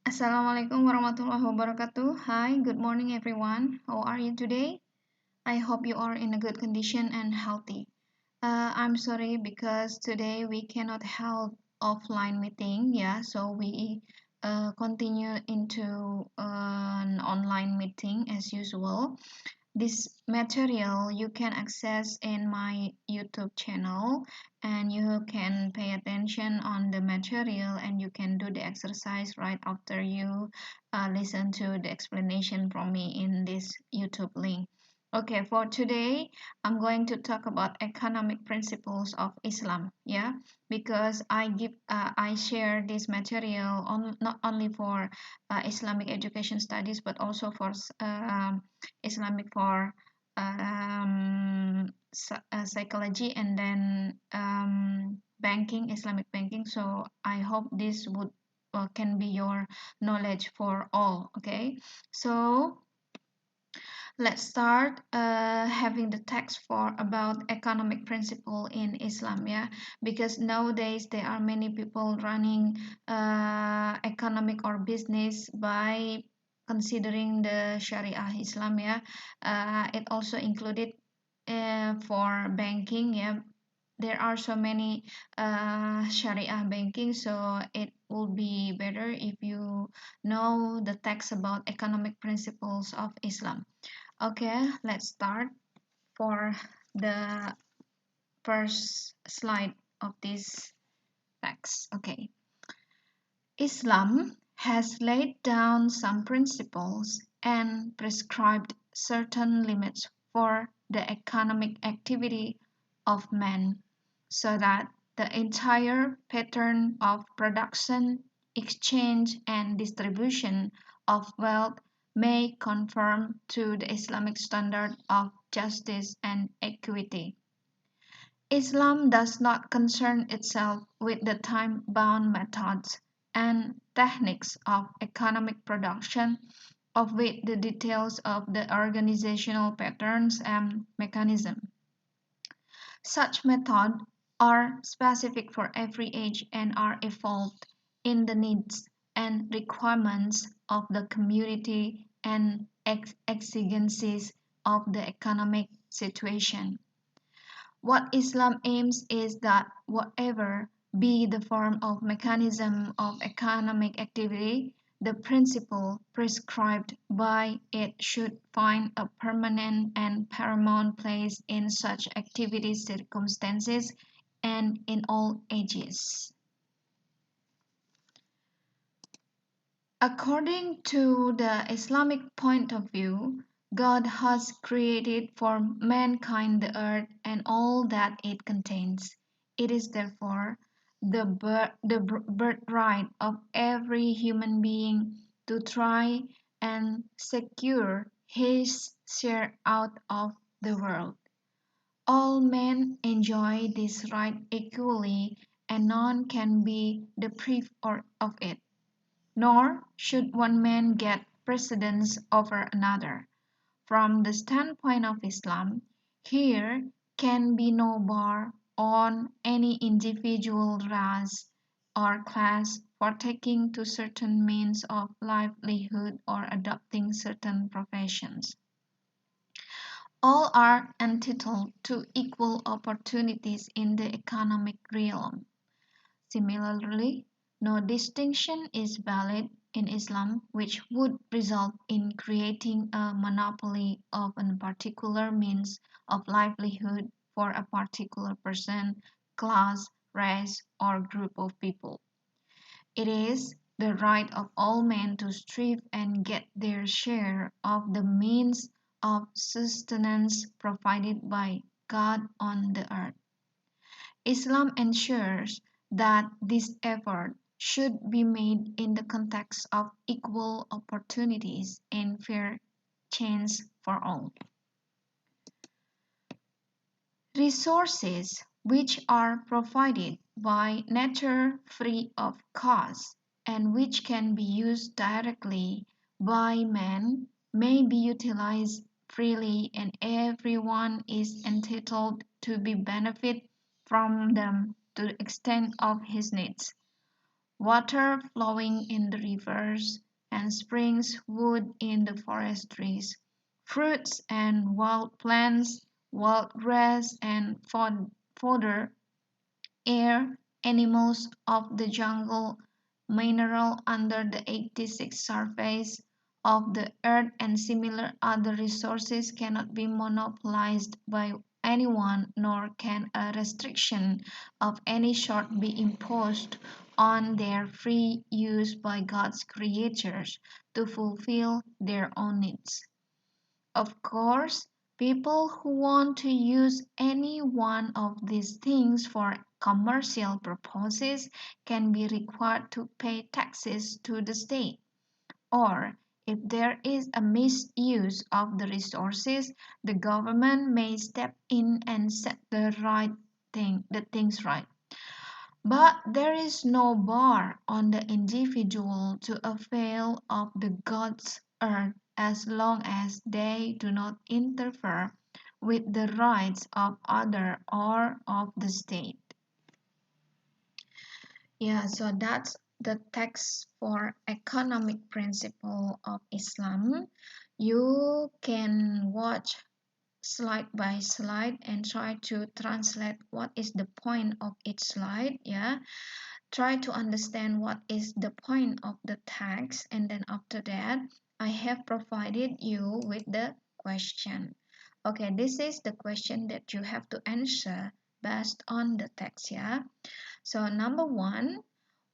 Assalamualaikum warahmatullahi wabarakatuh. Hi, good morning everyone. How are you today? I hope you are in a good condition and healthy. I'm sorry because today we cannot hold offline meeting, yeah, so we continue into an online meeting as usual. This material you can access in my YouTube channel, and you can pay attention on the material, and you can do the exercise right after you listen to the explanation from me in this YouTube link. Okay, for today I'm going to talk about economic principles of Islam, yeah, because I share this material on not only for Islamic education studies but also for Islamic for psychology, and then banking, Islamic banking. So I hope this would can be your knowledge for all. Okay, so let's start having the text for about economic principle in Islam, yeah, because nowadays there are many people running economic or business by considering the Sharia Islam, yeah. It also included for banking, yeah. There are so many Sharia banking, so it will be better if you know the text about economic principles of Islam. Okay, let's start for the first slide of this text. Okay, Islam has laid down some principles and prescribed certain limits for the economic activity of man, so that the entire pattern of production, exchange, and distribution of wealth may conform to the Islamic standard of justice and equity. Islam does not concern itself with the time-bound methods and techniques of economic production, of which the details of the organizational patterns and mechanism. Such methods are specific for every age and are evolved in the needs and requirements of the community and exigencies of the economic situation. What Islam aims is that whatever be the form of mechanism of economic activity, the principle prescribed by it should find a permanent and paramount place in such activity circumstances and in all ages. According to the Islamic point of view, God has created for mankind the earth and all that it contains. It is therefore the birthright of every human being to try and secure his share out of the world. All men enjoy this right equally, and none can be deprived of it. Nor should one man get precedence over another. From the standpoint of Islam, here can be no bar on any individual race or class for taking to certain means of livelihood or adopting certain professions. All are entitled to equal opportunities in the economic realm. Similarly, no distinction is valid in Islam which would result in creating a monopoly of a particular means of livelihood for a particular person, class, race, or group of people. It is the right of all men to strive and get their share of the means of sustenance provided by God on the earth. Islam ensures that this effort should be made in the context of equal opportunities and fair chance for all. Resources which are provided by nature free of cost and which can be used directly by man may be utilized freely, and everyone is entitled to be benefit from them to the extent of his needs. water flowing in the rivers, and springs, wood in the forest trees, fruits and wild plants, wild grass and fodder, air, animals of the jungle, mineral under the 86 surface of the earth and similar other resources cannot be monopolized by anyone, nor can a restriction of any sort be imposed on their free use by God's creatures to fulfill their own needs. Of course, people who want to use any one of these things for commercial purposes can be required to pay taxes to the state. Or, if there is a misuse of the resources, the government may step in and set the things right. But there is no bar on the individual to avail of the God's earth as long as they do not interfere with the rights of other or of the state. Yeah, so that's the text for economic principle of Islam. You can watch slide by slide and try to translate what is the point of each slide. Yeah, try to understand what is the point of the text, and then after that I have provided you with the question. Okay, this is the question that you have to answer based on the text. Yeah, so number one,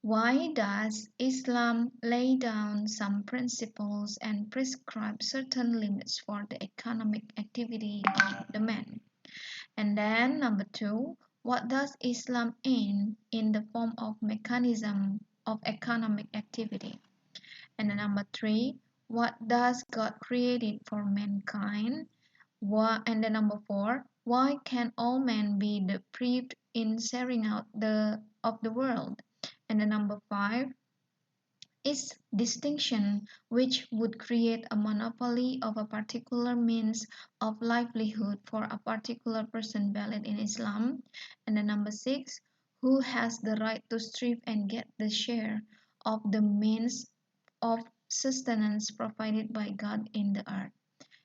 why does Islam lay down some principles and prescribe certain limits for the economic activity of the man? And then number two, what does Islam aim in the form of mechanism of economic activity? And then number three, what does God created for mankind? And then number four, why can all men be deprived in sharing out of the world? And then number five, is distinction which would create a monopoly of a particular means of livelihood for a particular person valid in Islam. And then number six, who has the right to strive and get the share of the means of sustenance provided by God in the earth.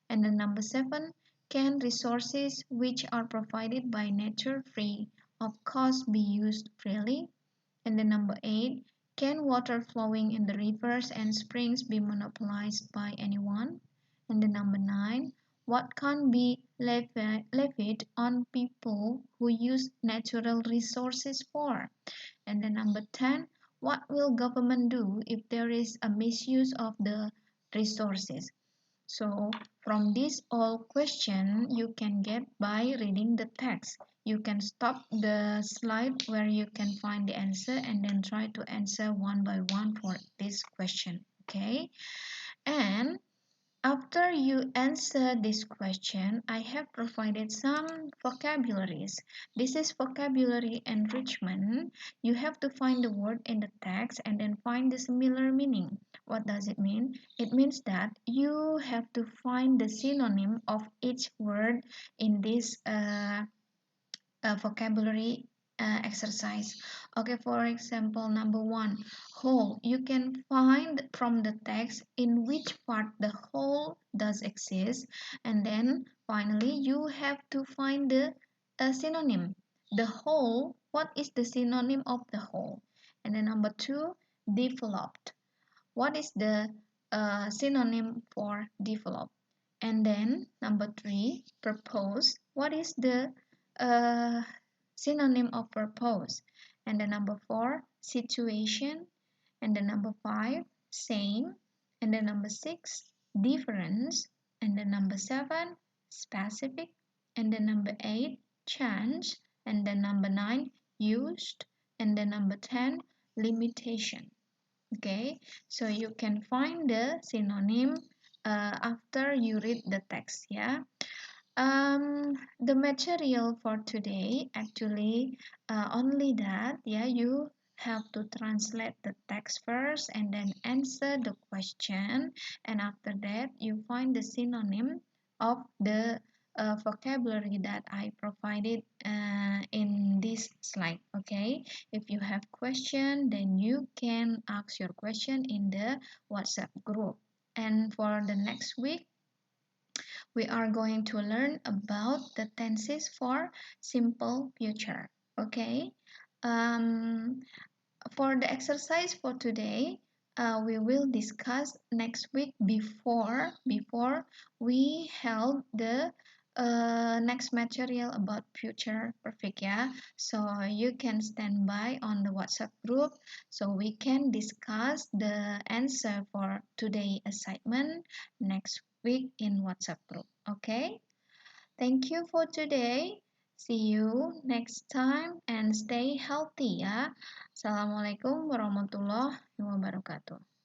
And then number seven, can resources which are provided by nature free of cost be used freely? And then number eight, can water flowing in the rivers and springs be monopolized by anyone? And then number nine, what can be levied on people who use natural resources for? And then number 10, what will government do if there is a misuse of the resources? So from this all question you can get by reading the text. You can stop the slide where you can find the answer and then try to answer one by one for this question. Okay. And after you answer this question, I have provided some vocabularies. This is vocabulary enrichment. You have to find the word in the text and then find the similar meaning. What does it mean? It means that you have to find the synonym of each word in this vocabulary exercise. Okay, for example, number one, whole. You can find from the text in which part the whole does exist, and then finally you have to find the synonym. The whole, what is the synonym of the whole? And then number two, developed. What is the synonym for develop? And then number three, purpose. What is the uh, synonym of purpose? And then number four, situation. And then number five, same. And then number six, difference. And then number seven, specific. And then number eight, change. And then number nine, used. And then number 10, limitation. Okay, so you can find the synonym after you read the text. Yeah, the material for today actually only that. Yeah, you have to translate the text first and then answer the question, and after that you find the synonym of the vocabulary that I provided in this slide. Okay, if you have question, then you can ask your question in the WhatsApp group. And for the next week, we are going to learn about the tenses for simple future. Okay. Um, for the exercise for today, we will discuss next week before we held the next material about future perfect, yeah. So you can stand by on the WhatsApp group so we can discuss the answer for today assignment next week in WhatsApp group. Okay. Thank you for today. See you next time and stay healthy ya. Assalamualaikum warahmatullahi wabarakatuh.